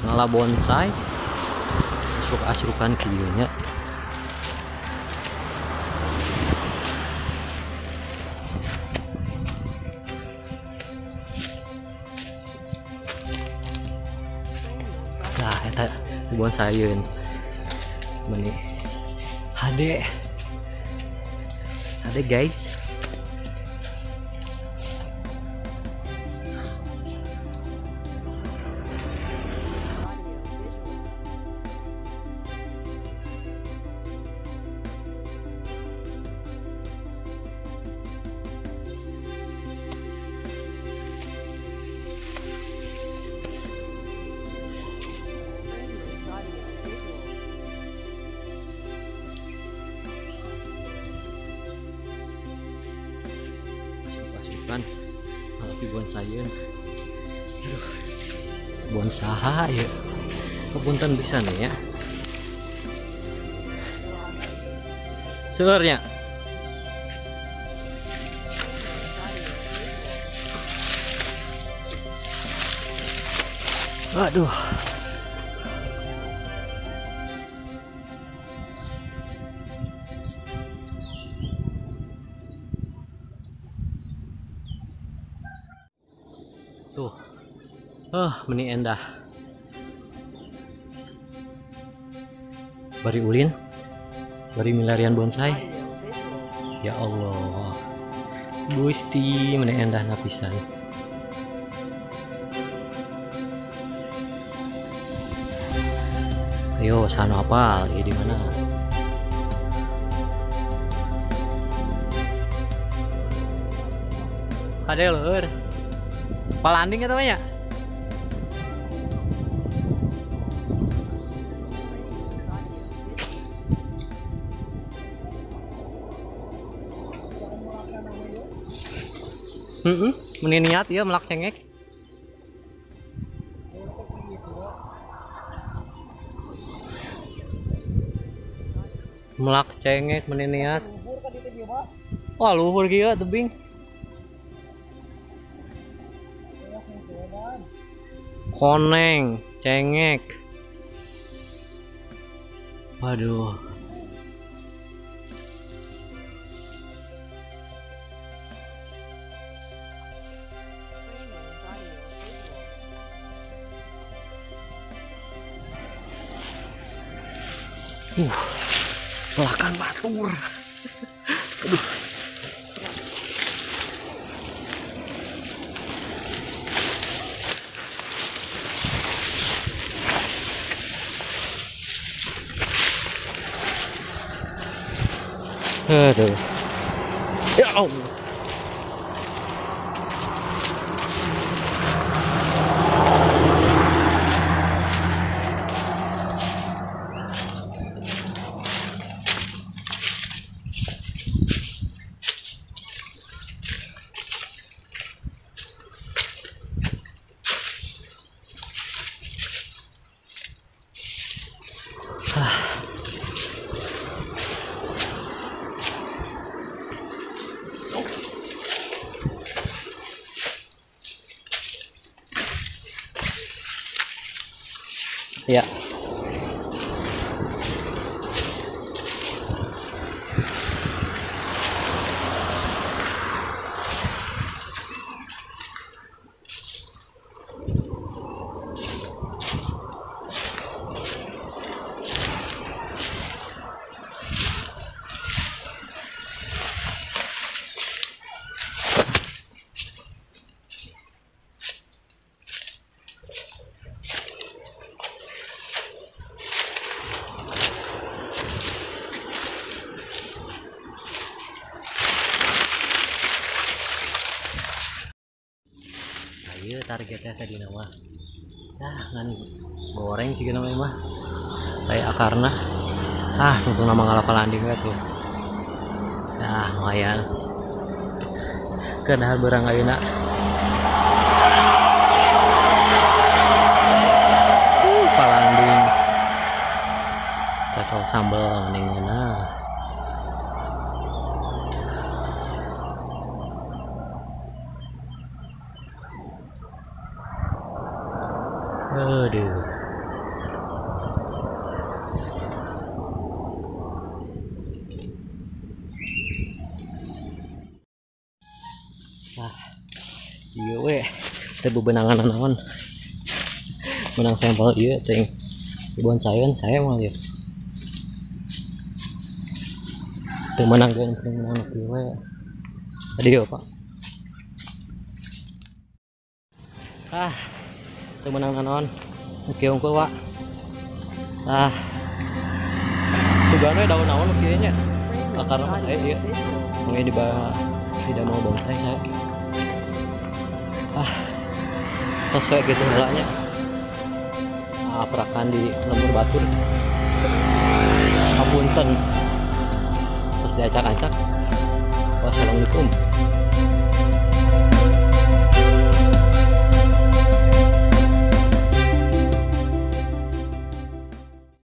ngala bonsai asruk-asrukan kieu nya. Nah eta dibonsaiin meni hade guys. Kan tapi bonsaiin bonsai ya kepunten bisa nih ya selernya. Waduh, tuh, meni endah. Bari ulin, bari milarian bonsai. Ya Allah, Gusti meni endah napisan. Ayo, sana apal, di mana? Ada lur. Palanding ya temannya. Meni niat ya melak cengek. Melak cengek meni niat. Wah, luhur kieu tebing. Koneng, cengek. Waduh. Belakang batur. Aduh. Aduh. Ya Allah. Ya. Iya targetnya tadi nama ngan goreng sih nama mah kayak akarna untuk nama ngalapa landing tuh lumayan kedahar berang ayeuna palanding cocok sambal mendingan aduh. teh bebenangan naon menang sampel ieu teh di bonsai kan saya mah ieu teu menang geun menang kieu we tadi ya Pak teu menang naon kieu unggul Pak sugana daun naon kieu nya karena mas saya ieu mangga tidak mau bonsai saya sesuai gitu halanya perakan di lembur batur apunten terus diacak-acak wassalamualaikum